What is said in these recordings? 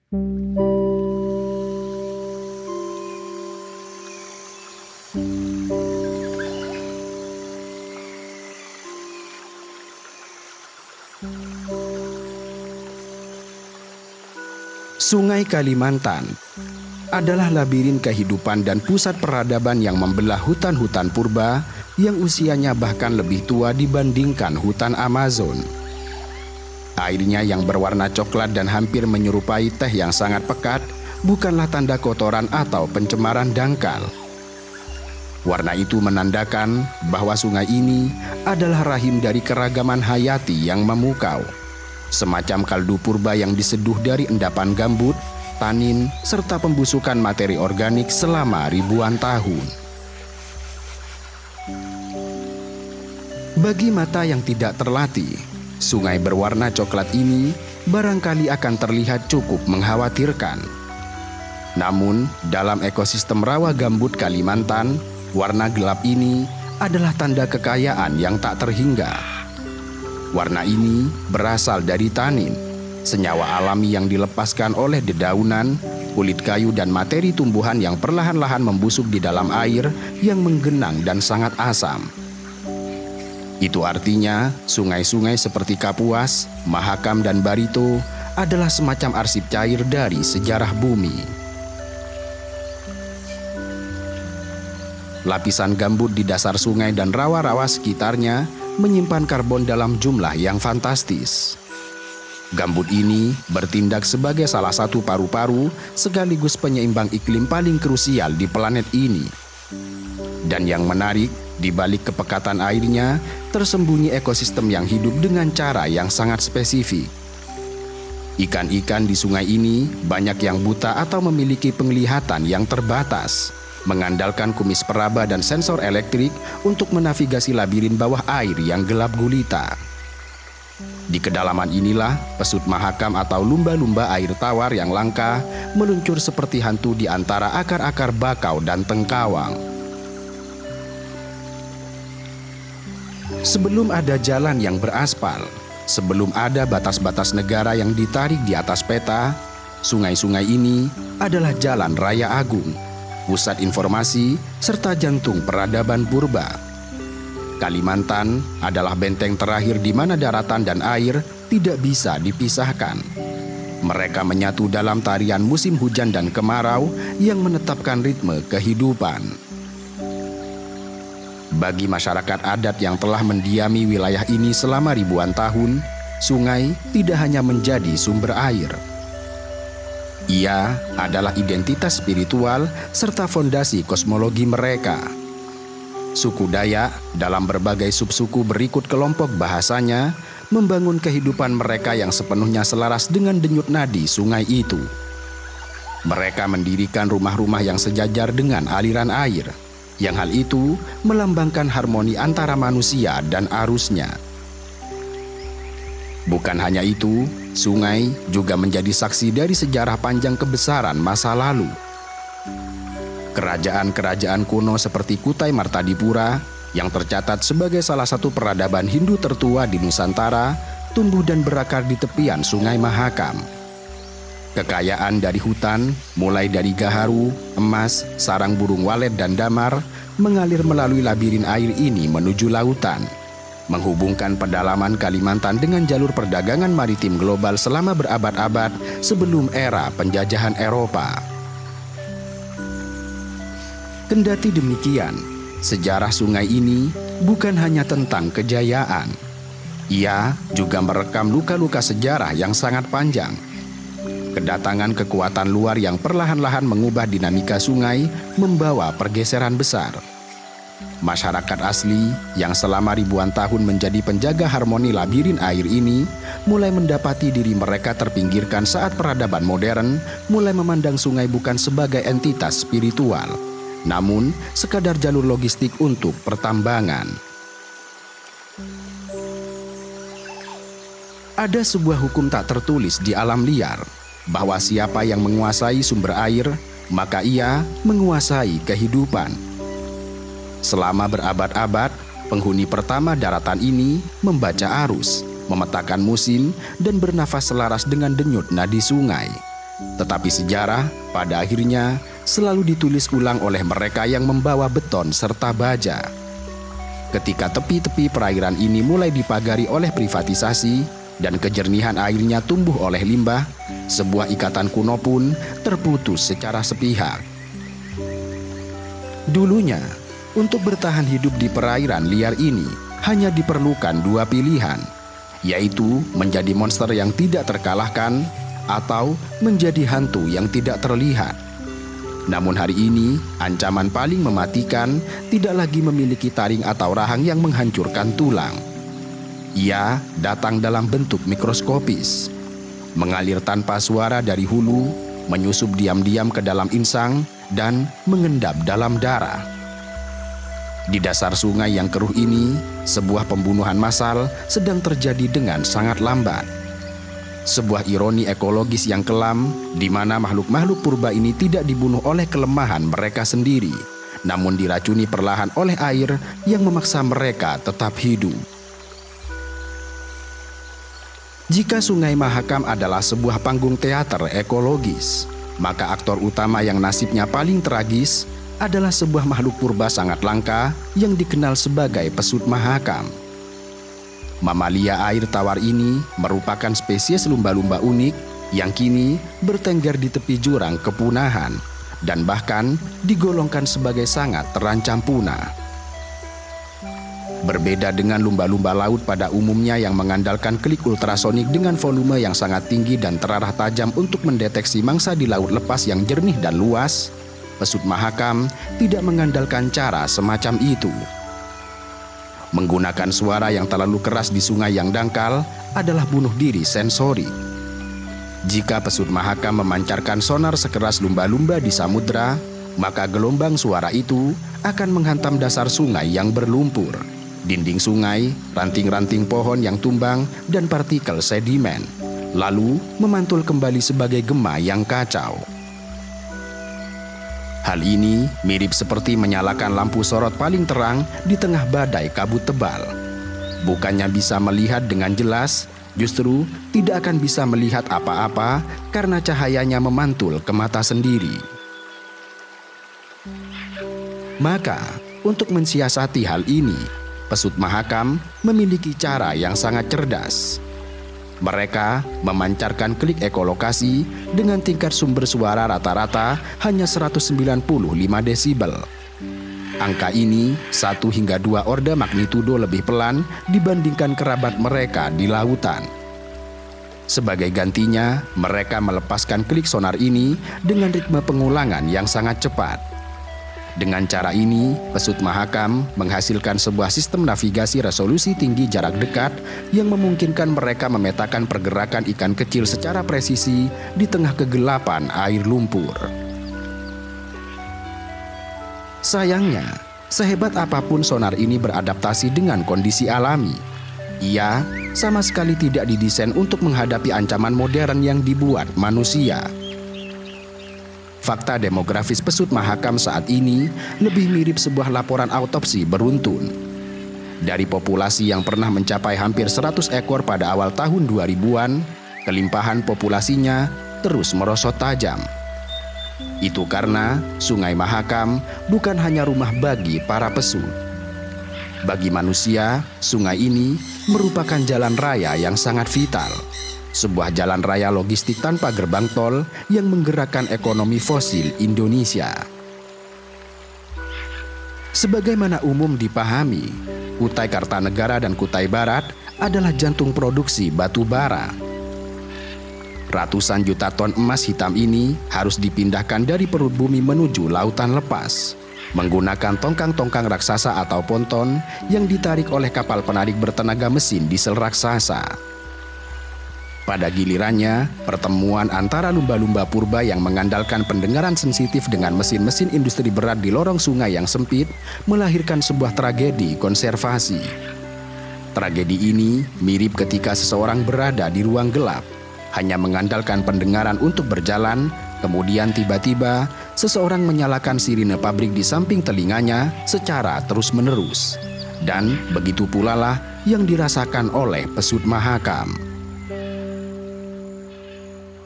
Sungai Kalimantan adalah labirin kehidupan dan pusat peradaban yang membelah hutan-hutan purba yang usianya bahkan lebih tua dibandingkan hutan Amazon. Airnya yang berwarna coklat dan hampir menyerupai teh yang sangat pekat bukanlah tanda kotoran atau pencemaran dangkal. Warna itu menandakan bahwa sungai ini adalah rahim dari keragaman hayati yang memukau. Semacam kaldu purba yang diseduh dari endapan gambut, tanin, serta pembusukan materi organik selama ribuan tahun. Bagi mata yang tidak terlatih, sungai berwarna coklat ini barangkali akan terlihat cukup mengkhawatirkan. Namun, dalam ekosistem rawa gambut Kalimantan, warna gelap ini adalah tanda kekayaan yang tak terhingga. Warna ini berasal dari tanin, senyawa alami yang dilepaskan oleh dedaunan, kulit kayu dan materi tumbuhan yang perlahan-lahan membusuk di dalam air yang menggenang dan sangat asam. Itu artinya sungai-sungai seperti Kapuas, Mahakam dan Barito adalah semacam arsip cair dari sejarah bumi. Lapisan gambut di dasar sungai dan rawa-rawa sekitarnya menyimpan karbon dalam jumlah yang fantastis. Gambut ini bertindak sebagai salah satu paru-paru sekaligus penyeimbang iklim paling krusial di planet ini. Dan yang menarik, di balik kepekatan airnya, tersembunyi ekosistem yang hidup dengan cara yang sangat spesifik. Ikan-ikan di sungai ini banyak yang buta atau memiliki penglihatan yang terbatas, mengandalkan kumis peraba dan sensor elektrik untuk menavigasi labirin bawah air yang gelap gulita. Di kedalaman inilah pesut Mahakam atau lumba-lumba air tawar yang langka meluncur seperti hantu di antara akar-akar bakau dan tengkawang. Sebelum ada jalan yang beraspal, sebelum ada batas-batas negara yang ditarik di atas peta, sungai-sungai ini adalah jalan raya agung, pusat informasi, serta jantung peradaban purba. Kalimantan adalah benteng terakhir di mana daratan dan air tidak bisa dipisahkan. Mereka menyatu dalam tarian musim hujan dan kemarau yang menetapkan ritme kehidupan. Bagi masyarakat adat yang telah mendiami wilayah ini selama ribuan tahun, sungai tidak hanya menjadi sumber air. Ia adalah identitas spiritual serta fondasi kosmologi mereka. Suku Dayak dalam berbagai subsuku berikut kelompok bahasanya membangun kehidupan mereka yang sepenuhnya selaras dengan denyut nadi sungai itu. Mereka mendirikan rumah-rumah yang sejajar dengan aliran air, yang hal itu melambangkan harmoni antara manusia dan arusnya. Bukan hanya itu, sungai juga menjadi saksi dari sejarah panjang kebesaran masa lalu. Kerajaan-kerajaan kuno seperti Kutai Martadipura yang tercatat sebagai salah satu peradaban Hindu tertua di Nusantara tumbuh dan berakar di tepian Sungai Mahakam. Kekayaan dari hutan, mulai dari gaharu, emas, sarang burung walet dan damar, mengalir melalui labirin air ini menuju lautan, menghubungkan pedalaman Kalimantan dengan jalur perdagangan maritim global selama berabad-abad sebelum era penjajahan Eropa. Kendati demikian, sejarah sungai ini bukan hanya tentang kejayaan. Ia juga merekam luka-luka sejarah yang sangat panjang. Kedatangan kekuatan luar yang perlahan-lahan mengubah dinamika sungai membawa pergeseran besar. Masyarakat asli yang selama ribuan tahun menjadi penjaga harmoni labirin air ini mulai mendapati diri mereka terpinggirkan saat peradaban modern mulai memandang sungai bukan sebagai entitas spiritual, namun sekadar jalur logistik untuk pertambangan. Ada sebuah hukum tak tertulis di alam liar, bahwa siapa yang menguasai sumber air, maka ia menguasai kehidupan. Selama berabad-abad, penghuni pertama daratan ini membaca arus, memetakan musim, dan bernafas selaras dengan denyut nadi sungai. Tetapi sejarah pada akhirnya selalu ditulis ulang oleh mereka yang membawa beton serta baja. Ketika tepi-tepi perairan ini mulai dipagari oleh privatisasi dan kejernihan airnya tumbuh oleh limbah, sebuah ikatan kuno pun terputus secara sepihak. Dulunya, untuk bertahan hidup di perairan liar ini hanya diperlukan dua pilihan, yaitu menjadi monster yang tidak terkalahkan atau menjadi hantu yang tidak terlihat. Namun hari ini, ancaman paling mematikan tidak lagi memiliki taring atau rahang yang menghancurkan tulang. Ia datang dalam bentuk mikroskopis, mengalir tanpa suara dari hulu, menyusup diam-diam ke dalam insang, dan mengendap dalam darah. Di dasar sungai yang keruh ini, sebuah pembunuhan massal sedang terjadi dengan sangat lambat. Sebuah ironi ekologis yang kelam, di mana makhluk-makhluk purba ini tidak dibunuh oleh kelemahan mereka sendiri, namun diracuni perlahan oleh air yang memaksa mereka tetap hidup. Jika Sungai Mahakam adalah sebuah panggung teater ekologis, maka aktor utama yang nasibnya paling tragis adalah sebuah makhluk purba sangat langka yang dikenal sebagai pesut mahakam. Mamalia air tawar ini merupakan spesies lumba-lumba unik yang kini bertengger di tepi jurang kepunahan dan bahkan digolongkan sebagai sangat terancam punah. Berbeda dengan lumba-lumba laut pada umumnya yang mengandalkan klik ultrasonik dengan volume yang sangat tinggi dan terarah tajam untuk mendeteksi mangsa di laut lepas yang jernih dan luas, pesut mahakam tidak mengandalkan cara semacam itu. Menggunakan suara yang terlalu keras di sungai yang dangkal adalah bunuh diri sensori. Jika pesut mahakam memancarkan sonar sekeras lumba-lumba di samudra, maka gelombang suara itu akan menghantam dasar sungai yang berlumpur, dinding sungai, ranting-ranting pohon yang tumbang, dan partikel sedimen, lalu memantul kembali sebagai gema yang kacau. Hal ini mirip seperti menyalakan lampu sorot paling terang di tengah badai kabut tebal. Bukannya bisa melihat dengan jelas, justru tidak akan bisa melihat apa-apa karena cahayanya memantul ke mata sendiri. Maka, untuk mensiasati hal ini, pesut mahakam memiliki cara yang sangat cerdas. Mereka memancarkan klik ekolokasi dengan tingkat sumber suara rata-rata hanya 195 desibel. Angka ini 1 hingga 2 orde magnitudo lebih pelan dibandingkan kerabat mereka di lautan. Sebagai gantinya, mereka melepaskan klik sonar ini dengan ritme pengulangan yang sangat cepat. Dengan cara ini, pesut mahakam menghasilkan sebuah sistem navigasi resolusi tinggi jarak dekat yang memungkinkan mereka memetakan pergerakan ikan kecil secara presisi di tengah kegelapan air lumpur. Sayangnya, sehebat apapun sonar ini beradaptasi dengan kondisi alami, ia sama sekali tidak didesain untuk menghadapi ancaman modern yang dibuat manusia. Fakta demografis pesut mahakam saat ini lebih mirip sebuah laporan autopsi beruntun. Dari populasi yang pernah mencapai hampir 100 ekor pada awal tahun 2000-an, kelimpahan populasinya terus merosot tajam. Itu karena Sungai Mahakam bukan hanya rumah bagi para pesut. Bagi manusia, sungai ini merupakan jalan raya yang sangat vital. Sebuah jalan raya logistik tanpa gerbang tol yang menggerakkan ekonomi fosil Indonesia. Sebagaimana umum dipahami, Kutai Kartanegara dan Kutai Barat adalah jantung produksi batu bara. Ratusan juta ton emas hitam ini harus dipindahkan dari perut bumi menuju lautan lepas, menggunakan tongkang-tongkang raksasa atau ponton yang ditarik oleh kapal penarik bertenaga mesin diesel raksasa. Pada gilirannya, pertemuan antara lumba-lumba purba yang mengandalkan pendengaran sensitif dengan mesin-mesin industri berat di lorong sungai yang sempit melahirkan sebuah tragedi konservasi. Tragedi ini mirip ketika seseorang berada di ruang gelap, hanya mengandalkan pendengaran untuk berjalan, kemudian tiba-tiba seseorang menyalakan sirine pabrik di samping telinganya secara terus-menerus. Dan begitu pula lah yang dirasakan oleh pesut mahakam.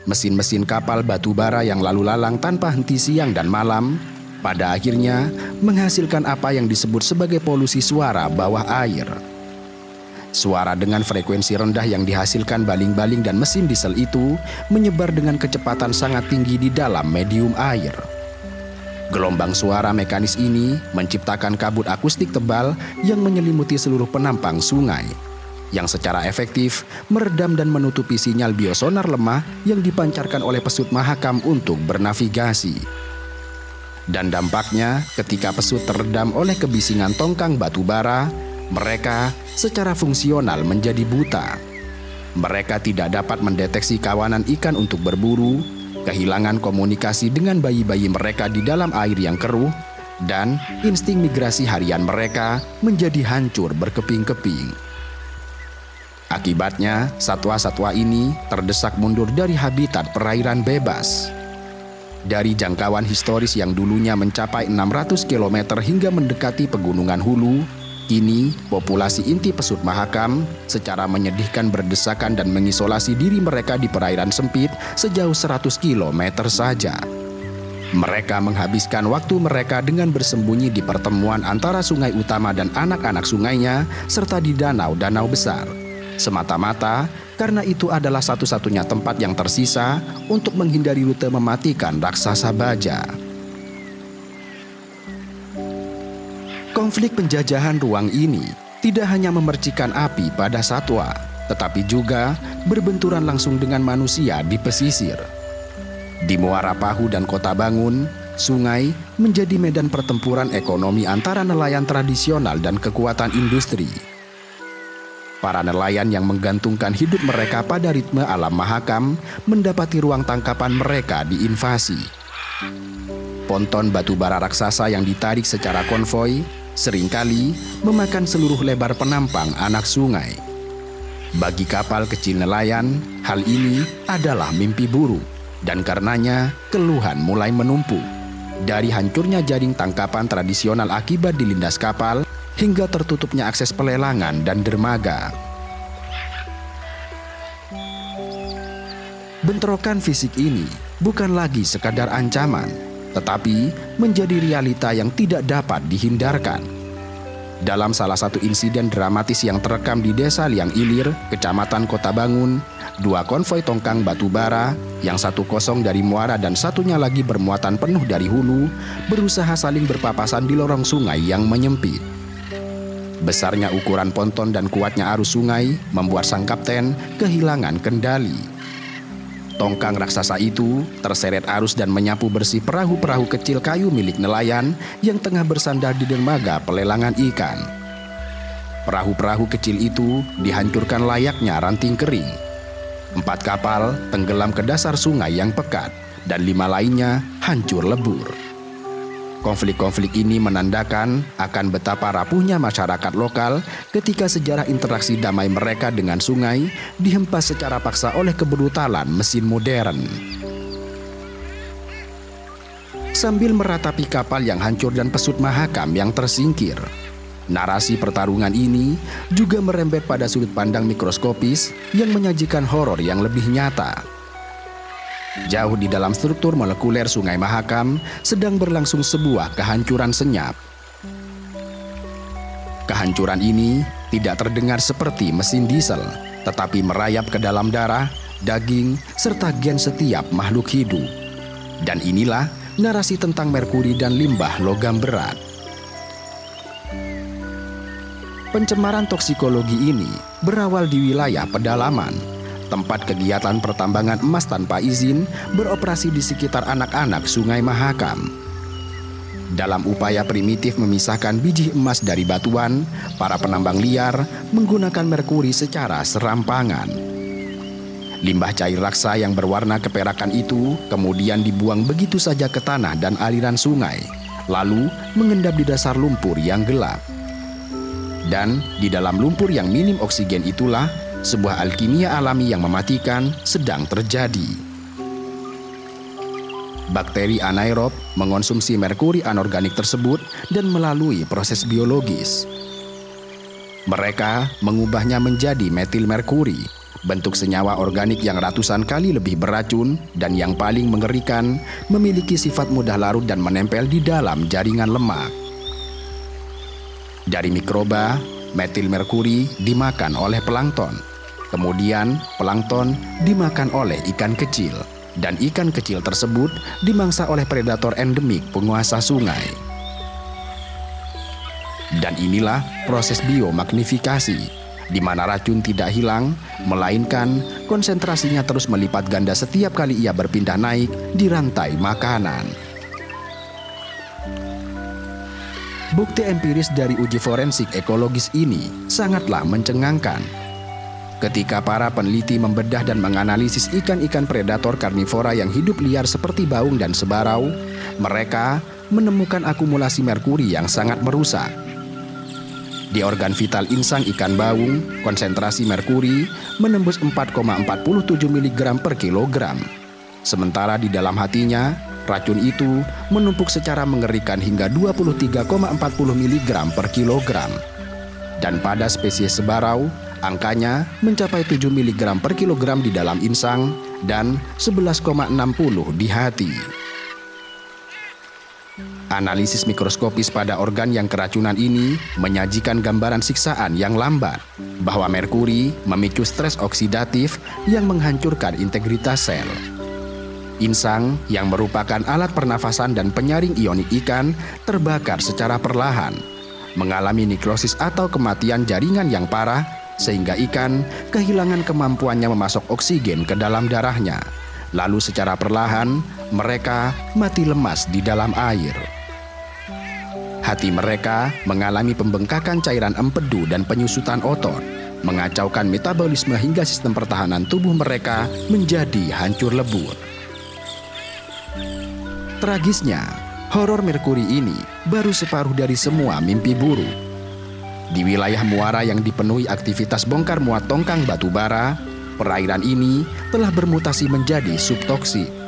mesin-mesin kapal batu bara yang lalu lalang tanpa henti siang dan malam, pada akhirnya menghasilkan apa yang disebut sebagai polusi suara bawah air. Suara dengan frekuensi rendah yang dihasilkan baling-baling dan mesin diesel itu menyebar dengan kecepatan sangat tinggi di dalam medium air. Gelombang suara mekanis ini menciptakan kabut akustik tebal yang menyelimuti seluruh penampang sungai, yang secara efektif meredam dan menutupi sinyal biosonar lemah yang dipancarkan oleh pesut Mahakam untuk bernavigasi. Dan dampaknya, ketika pesut teredam oleh kebisingan tongkang batu bara, mereka secara fungsional menjadi buta. Mereka tidak dapat mendeteksi kawanan ikan untuk berburu, kehilangan komunikasi dengan bayi-bayi mereka di dalam air yang keruh, dan insting migrasi harian mereka menjadi hancur berkeping-keping. Akibatnya, satwa-satwa ini terdesak mundur dari habitat perairan bebas. Dari jangkauan historis yang dulunya mencapai 600 km hingga mendekati pegunungan Hulu, kini populasi inti pesut Mahakam secara menyedihkan berdesakan dan mengisolasi diri mereka di perairan sempit sejauh 100 km saja. Mereka menghabiskan waktu mereka dengan bersembunyi di pertemuan antara sungai utama dan anak-anak sungainya serta di danau-danau besar, semata-mata karena itu adalah satu-satunya tempat yang tersisa untuk menghindari rute mematikan raksasa baja. Konflik penjajahan ruang ini tidak hanya memercikan api pada satwa, tetapi juga berbenturan langsung dengan manusia di pesisir. Di Muara Pahu dan Kota Bangun, sungai menjadi medan pertempuran ekonomi antara nelayan tradisional dan kekuatan industri. Para nelayan yang menggantungkan hidup mereka pada ritme alam Mahakam mendapati ruang tangkapan mereka diinvasi. Ponton batu bara raksasa yang ditarik secara konvoi seringkali memakan seluruh lebar penampang anak sungai. Bagi kapal kecil nelayan, hal ini adalah mimpi buruk, dan karenanya keluhan mulai menumpuk. Dari hancurnya jaring tangkapan tradisional akibat dilindas kapal, hingga tertutupnya akses pelelangan dan dermaga. Bentrokan fisik ini bukan lagi sekadar ancaman, tetapi menjadi realita yang tidak dapat dihindarkan. Dalam salah satu insiden dramatis yang terekam di Desa Liang Ilir, Kecamatan Kota Bangun, dua konvoi tongkang batu bara, yang satu kosong dari muara dan satunya lagi bermuatan penuh dari hulu, berusaha saling berpapasan di lorong sungai yang menyempit. Besarnya ukuran ponton dan kuatnya arus sungai membuat sang kapten kehilangan kendali. Tongkang raksasa itu terseret arus dan menyapu bersih perahu-perahu kecil kayu milik nelayan yang tengah bersandar di dermaga pelelangan ikan. Perahu-perahu kecil itu dihancurkan layaknya ranting kering. 4 kapal tenggelam ke dasar sungai yang pekat dan 5 lainnya hancur lebur. Konflik-konflik ini menandakan akan betapa rapuhnya masyarakat lokal ketika sejarah interaksi damai mereka dengan sungai dihempas secara paksa oleh kebrutalan mesin modern. Sambil meratapi kapal yang hancur dan pesut Mahakam yang tersingkir, narasi pertarungan ini juga merembet pada sudut pandang mikroskopis yang menyajikan horor yang lebih nyata. Jauh di dalam struktur molekuler Sungai Mahakam sedang berlangsung sebuah kehancuran senyap. Kehancuran ini tidak terdengar seperti mesin diesel, tetapi merayap ke dalam darah, daging, serta gen setiap makhluk hidup. Dan inilah narasi tentang merkuri dan limbah logam berat. Pencemaran toksikologi ini berawal di wilayah pedalaman, tempat kegiatan pertambangan emas tanpa izin beroperasi di sekitar anak-anak Sungai Mahakam. Dalam upaya primitif memisahkan biji emas dari batuan, para penambang liar menggunakan merkuri secara serampangan. Limbah cair raksa yang berwarna keperakan itu kemudian dibuang begitu saja ke tanah dan aliran sungai, lalu mengendap di dasar lumpur yang gelap. Dan di dalam lumpur yang minim oksigen itulah sebuah alkimia alami yang mematikan sedang terjadi. Bakteri anaerob mengonsumsi merkuri anorganik tersebut dan melalui proses biologis. Mereka mengubahnya menjadi metil merkuri, bentuk senyawa organik yang ratusan kali lebih beracun dan yang paling mengerikan, memiliki sifat mudah larut dan menempel di dalam jaringan lemak. Dari mikroba, metil merkuri dimakan oleh plankton. Kemudian, plankton dimakan oleh ikan kecil. Dan ikan kecil tersebut dimangsa oleh predator endemik penguasa sungai. Dan inilah proses biomagnifikasi, di mana racun tidak hilang, melainkan konsentrasinya terus melipat ganda setiap kali ia berpindah naik di rantai makanan. Bukti empiris dari uji forensik ekologis ini sangatlah mencengangkan. Ketika para peneliti membedah dan menganalisis ikan-ikan predator karnivora yang hidup liar seperti baung dan sebarau, mereka menemukan akumulasi merkuri yang sangat merusak. Di organ vital insang ikan baung, konsentrasi merkuri menembus 4,47 mg per kilogram. Sementara di dalam hatinya, racun itu menumpuk secara mengerikan hingga 23,40 mg per kilogram. Dan pada spesies sebarau, angkanya mencapai 7 mg per kilogram di dalam insang dan 11,60 di hati. Analisis mikroskopis pada organ yang keracunan ini menyajikan gambaran siksaan yang lambat, bahwa merkuri memicu stres oksidatif yang menghancurkan integritas sel. Insang yang merupakan alat pernafasan dan penyaring ionik ikan terbakar secara perlahan, mengalami nekrosis atau kematian jaringan yang parah, sehingga ikan kehilangan kemampuannya memasok oksigen ke dalam darahnya. Lalu secara perlahan, mereka mati lemas di dalam air. Hati mereka mengalami pembengkakan cairan empedu dan penyusutan otot, mengacaukan metabolisme hingga sistem pertahanan tubuh mereka menjadi hancur lebur. Tragisnya, horor merkuri ini baru separuh dari semua mimpi buruk. Di wilayah muara yang dipenuhi aktivitas bongkar muat tongkang batu bara, perairan ini telah bermutasi menjadi subtoksik.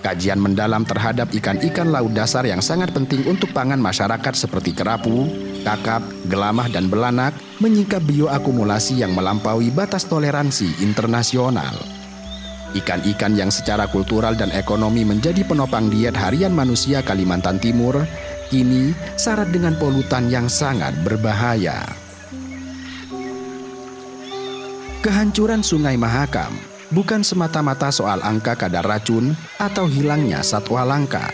Kajian mendalam terhadap ikan-ikan laut dasar yang sangat penting untuk pangan masyarakat seperti kerapu, kakap, gelamah, dan belanak menyingkap bioakumulasi yang melampaui batas toleransi internasional. Ikan-ikan yang secara kultural dan ekonomi menjadi penopang diet harian manusia Kalimantan Timur, kini syarat dengan polutan yang sangat berbahaya. Kehancuran Sungai Mahakam bukan semata-mata soal angka kadar racun atau hilangnya satwa langka.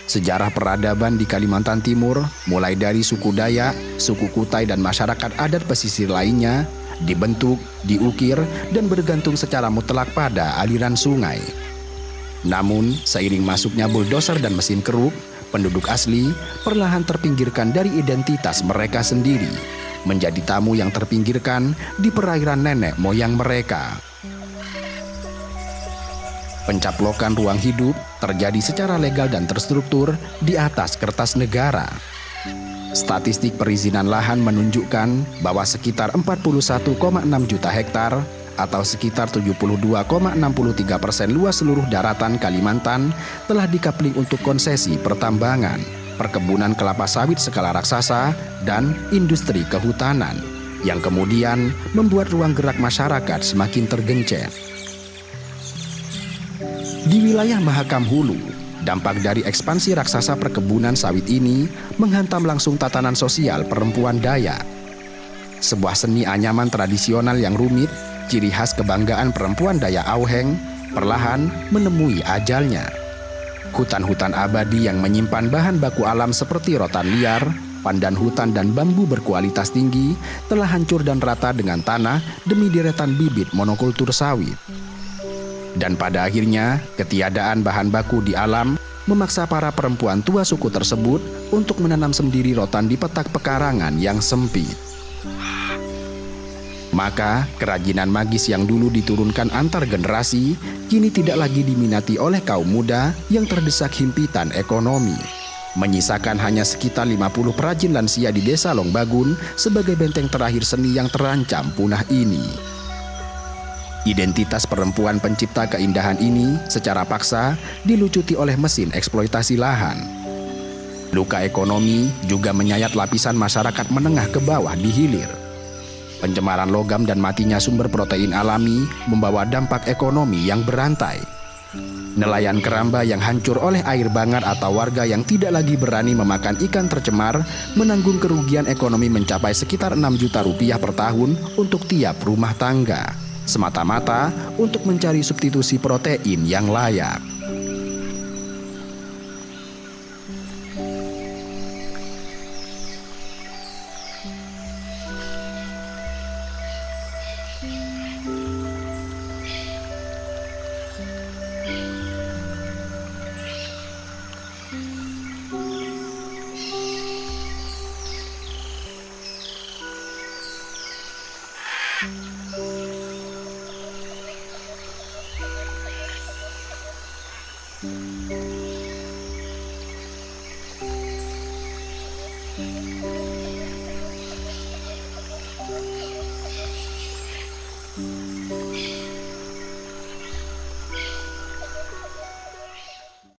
Sejarah peradaban di Kalimantan Timur, mulai dari suku Dayak, suku Kutai, dan masyarakat adat pesisir lainnya, dibentuk, diukir, dan bergantung secara mutlak pada aliran sungai. Namun, seiring masuknya buldoser dan mesin keruk, penduduk asli perlahan terpinggirkan dari identitas mereka sendiri, menjadi tamu yang terpinggirkan di perairan nenek moyang mereka. Pencaplokan ruang hidup terjadi secara legal dan terstruktur di atas kertas negara. Statistik perizinan lahan menunjukkan bahwa sekitar 41,6 juta hektar atau sekitar 72,63% luas seluruh daratan Kalimantan telah dikapling untuk konsesi pertambangan, perkebunan kelapa sawit skala raksasa, dan industri kehutanan, yang kemudian membuat ruang gerak masyarakat semakin tergencet. Di wilayah Mahakam Hulu, dampak dari ekspansi raksasa perkebunan sawit ini menghantam langsung tatanan sosial perempuan Dayak. Sebuah seni anyaman tradisional yang rumit, ciri khas kebanggaan perempuan Dayak Auheng, perlahan menemui ajalnya. Hutan-hutan abadi yang menyimpan bahan baku alam seperti rotan liar, pandan hutan, dan bambu berkualitas tinggi telah hancur dan rata dengan tanah demi deretan bibit monokultur sawit. Dan pada akhirnya, ketiadaan bahan baku di alam memaksa para perempuan tua suku tersebut untuk menanam sendiri rotan di petak pekarangan yang sempit. Maka, kerajinan magis yang dulu diturunkan antar generasi, kini tidak lagi diminati oleh kaum muda yang terdesak himpitan ekonomi. Menyisakan hanya sekitar 50 perajin lansia di desa Longbagun sebagai benteng terakhir seni yang terancam punah ini. Identitas perempuan pencipta keindahan ini secara paksa dilucuti oleh mesin eksploitasi lahan. Luka ekonomi juga menyayat lapisan masyarakat menengah ke bawah di hilir. Pencemaran logam dan matinya sumber protein alami membawa dampak ekonomi yang berantai. Nelayan keramba yang hancur oleh air bangar atau warga yang tidak lagi berani memakan ikan tercemar menanggung kerugian ekonomi mencapai sekitar 6 juta rupiah per tahun untuk tiap rumah tangga, semata-mata untuk mencari substitusi protein yang layak.